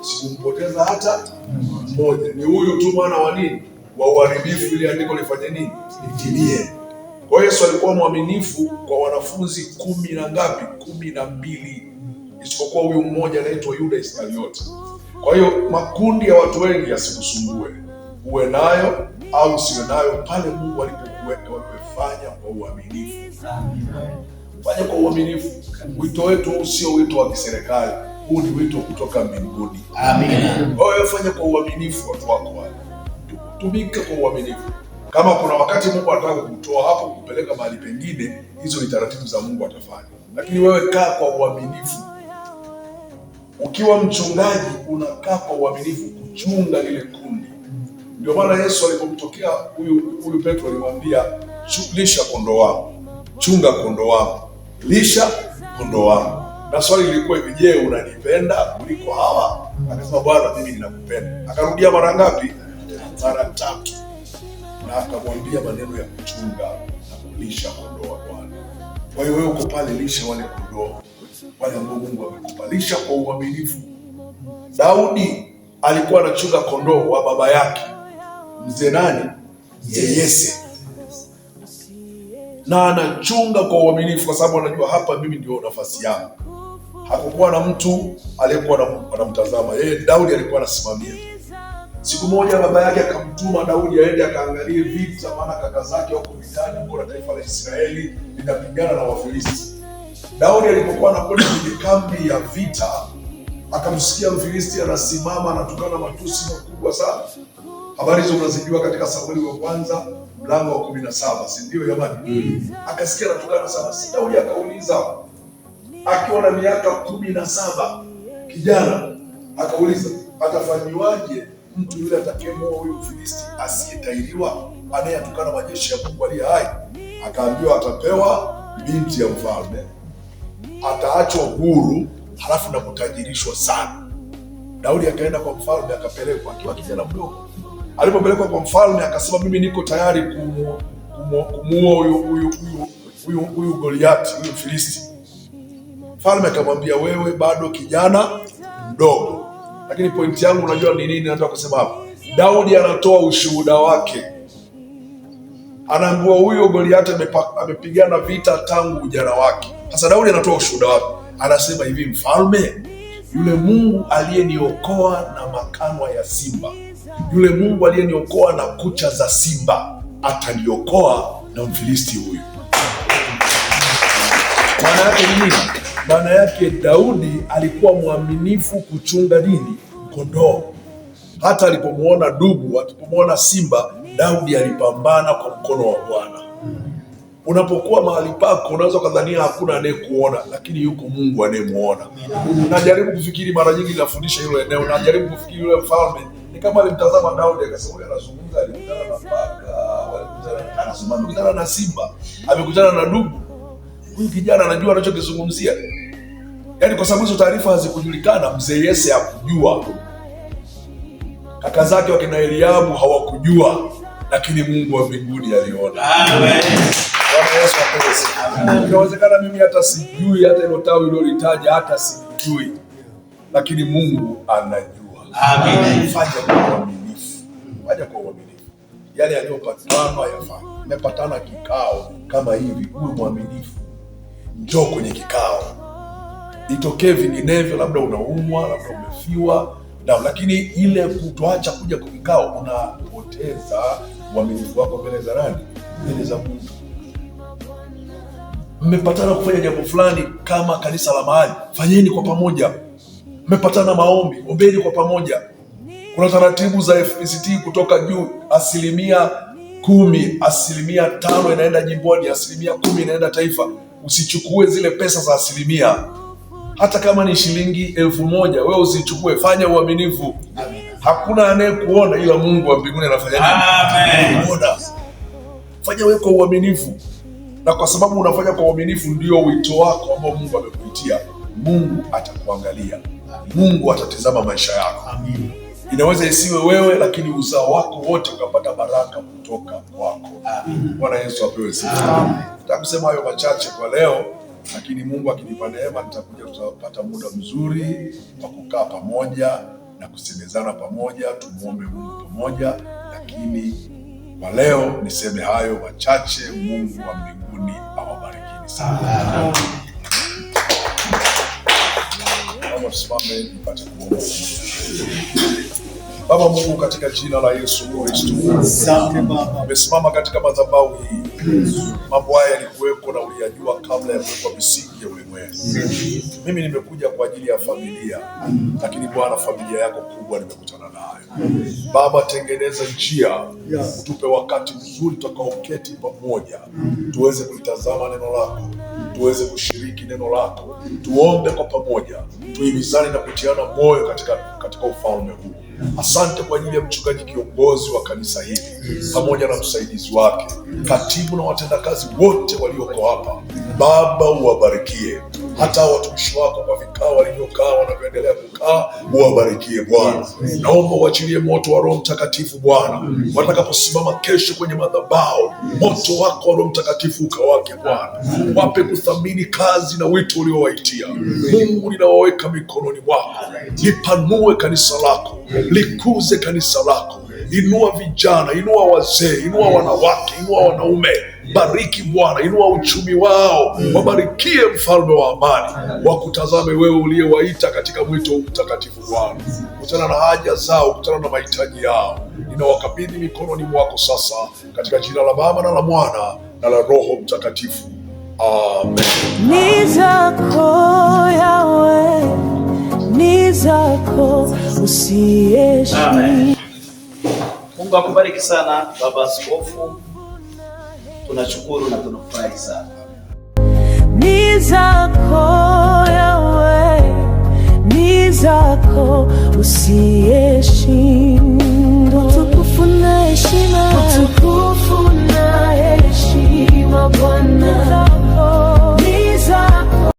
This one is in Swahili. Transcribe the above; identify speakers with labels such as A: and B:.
A: Sikumpoteza hata mmoja. Ni huyu tu mwana wa nini? Wa uharibifu, ili andiko lifanye nini? Litimie. Kwa hiyo Yesu alikuwa mwaminifu kwa wanafunzi 10 na ngapi? 12, isipokuwa huyu mmoja anaitwa Yuda Iskarioti. Kwa hiyo makundi ya watu wengi yasikusumbue, uwe nayo au usiwe nayo, pale Mungu alipokuweka wamefanya kwa uaminifu. Fanya kwa uaminifu. Wito wetu sio wito wa kiserikali, huu ni wito kutoka mbinguni. Amen. Kwa hiyo fanya kwa uaminifu watu wako wale. Tumika kwa uaminifu. Kama kuna wakati Mungu anataka kukutoa hapo kupeleka mahali pengine, hizo ni taratibu za Mungu atafanya. Lakini wewe kaa kwa uaminifu. Ukiwa mchungaji unakaa kwa uaminifu kuchunga lile kundi. Ndio maana Yesu alipomtokea huyu Petro alimwambia, lisha kondoo wangu, chunga kondoo wangu, lisha kondoo wangu. Na swali lilikuwa hivi, je, unanipenda kuliko hawa? Akasema, Bwana, mimi ninakupenda. Akarudia mara ngapi? Mara 3. Na akamwambia maneno ya kuchunga na kulisha kondoo wa Bwana. Kwa hiyo wewe uko pale, lisha wale kondoo wale ambao Mungu amekupa, lisha kwa uaminifu. Daudi alikuwa anachunga kondoo wa baba yake mzee nani? Mzee Yese. Na anachunga kwa uaminifu kwa sababu anajua hapa mimi ndio nafasi yangu. Hakukuwa na mtu aliyekuwa anamtazama yeye. Daudi alikuwa anasimamia. Siku moja baba yake akamtuma Daudi aende akaangalie vita, maana kaka zake wako vitani huko na taifa la Israeli linapigana na Wafilisti. Daudi alipokuwa anakwenda kwenye kambi ya vita, akamsikia Mfilisti anasimama anatukana matusi makubwa sana. Habari hizo unazijua katika Samueli wa kwanza mlango wa 17, si ndio jamani? Akasikia anatukana sana. Daudi akauliza, akiwa na miaka 17, kijana, akauliza, atafanyiwaje mtu yule atakayemuua huyu Mfilisti asiyetahiriwa, anayetukana majeshi ya Mungu aliye hai? Akaambiwa atapewa binti ya mfalme, ataachwa huru, halafu na kutajirishwa sana. Daudi akaenda kwa mfalme, akapelekwa akiwa kijana mdogo. Alipopelekwa kwa mfalme akasema, mimi niko tayari kumuua huyu Goliati, huyu Filisti. Mfalme akamwambia, wewe bado kijana mdogo. Lakini pointi yangu unajua ni nini nataka kusema hapa? Daudi anatoa ushuhuda wake. Anaambiwa huyo Goliati amepigana vita tangu ujana wake. Sasa Daudi anatoa ushuhuda wake. Anasema hivi, mfalme, yule Mungu aliyeniokoa na makanwa ya simba, yule Mungu aliyeniokoa na kucha za simba, ataniokoa na Mfilisti huyu. Maana yake nini? Maana yake Daudi alikuwa mwaminifu kuchunga nini? Kondoo. Hata alipomuona dubu, alipomuona simba, Daudi alipambana kwa mkono wa Bwana. Unapokuwa mahali pako unaweza kadhania hakuna anayekuona, lakini yuko Mungu anayemuona. Najaribu kufikiri, mara nyingi nafundisha hilo eneo, najaribu kufikiri yule mfalme ni kama alimtazama Daudi akasema, anazungumza, alikutana na paka, anakutana na simba, amekutana na dubu. Huyu kijana anajua anachokizungumzia. Yaani kwa sababu hizo taarifa hazikujulikana, mzee Yese hakujua. Kaka zake wakina Eliabu hawakujua, lakini Mungu wa mbinguni aliona. Amen. Bwana Yesu apewe. Inawezekana mimi hata sijui, hata ile tawi iliyolitaja hata sijui, lakini Mungu anajua. Amen. Fanya kwa uaminifu. Fanya kwa uaminifu. Yale yaliyopatana yafanye. Nimepatana kikao kama hivi, uwe mwaminifu. Njoo kwenye kikao. Itokee vinginevyo, labda unaumwa, labda umefiwa, lakini ile kutoacha kuja kwa kikao, unapoteza uaminifu wako mbele za nani? Mbele za Mungu. Mmepatana kufanya jambo fulani kama kanisa la mahali, fanyeni kwa pamoja. Mmepatana maombi, ombeni kwa pamoja. Kuna taratibu za FPCT kutoka juu, 10%, 5% inaenda jimboni, 10% inaenda taifa. Usichukue zile pesa za 1%. Hata kama ni shilingi 1000, wewe usichukue, fanya uaminifu. Amen. Hakuna anayekuona ila Mungu wa mbinguni anafanya nini? Amen. Fanya wewe kwa uaminifu. Na kwa sababu unafanya kwa uaminifu, ndio wito wako ambao Mungu amekuitia. Mungu atakuangalia. Mungu atatazama maisha yako. Amen. Inaweza isiwe wewe, lakini uzao wako wote ukapata baraka kutoka kwako. Bwana Yesu apewe sifa. Nataka kusema hayo machache kwa leo. lakini Mungu akinipa neema nitakuja, tutapata muda mzuri wa kukaa pamoja na kusemezana pamoja, tumuombe Mungu pamoja. Lakini kwa leo niseme hayo machache. Mungu wa mbinguni awabarikini sana. Tusimame nipate kuomba. Baba Mungu, katika jina la Yesu Kristo, umesimama katika madhabahu hii. Mambo haya yalikuweko na uliyajua kabla ya kuwekwa misingi ya ulimwengu. Mimi nimekuja kwa ajili ya familia, lakini Bwana, familia yako kubwa nimekutana nayo. Baba, tengeneza njia, utupe wakati mzuri tutakaoketi pamoja, tuweze kulitazama neno lako, tuweze kushiriki neno lako, tuombe kwa pamoja, tuhimizane na kutiana moyo katika ufalme huu. Asante kwa ajili ya mchungaji kiongozi wa kanisa hili pamoja na msaidizi wake, katibu na watendakazi wote walioko hapa. Baba, uwabarikie. Hata watumishi wako kwa vikao walivyokaa, wanavyoendelea kukaa, uwabarikie Bwana. Naomba uachilie moto wa Roho Mtakatifu Bwana, watakaposimama kesho kwenye madhabahu, moto wako wa Roho Mtakatifu ukawake Bwana. Wape kuthamini kazi na wito uliowaitia. Mungu, ninawaweka mikononi mwako. Lipanue kanisa lako, likuze kanisa lako. Inua vijana, inua wazee, inua wanawake, inua wanaume. Bariki Bwana, inua uchumi wao. Wabarikie mfalme wa amani. Wakutazame wewe uliyewaita katika mwito mtakatifu Bwana. Kutana na haja zao, kutana na mahitaji yao. Ninawakabidhi mikononi mwako sasa, katika jina la Baba na la Mwana na la Roho Mtakatifu. Amen.
B: Ni zako Yawe, ni zako usiyeshindwa.
C: Mungu akubariki sana Baba Askofu. Tunashukuru na tunafurahi sana.
B: Ni zako Yawe, ni zako usiyeshindwa.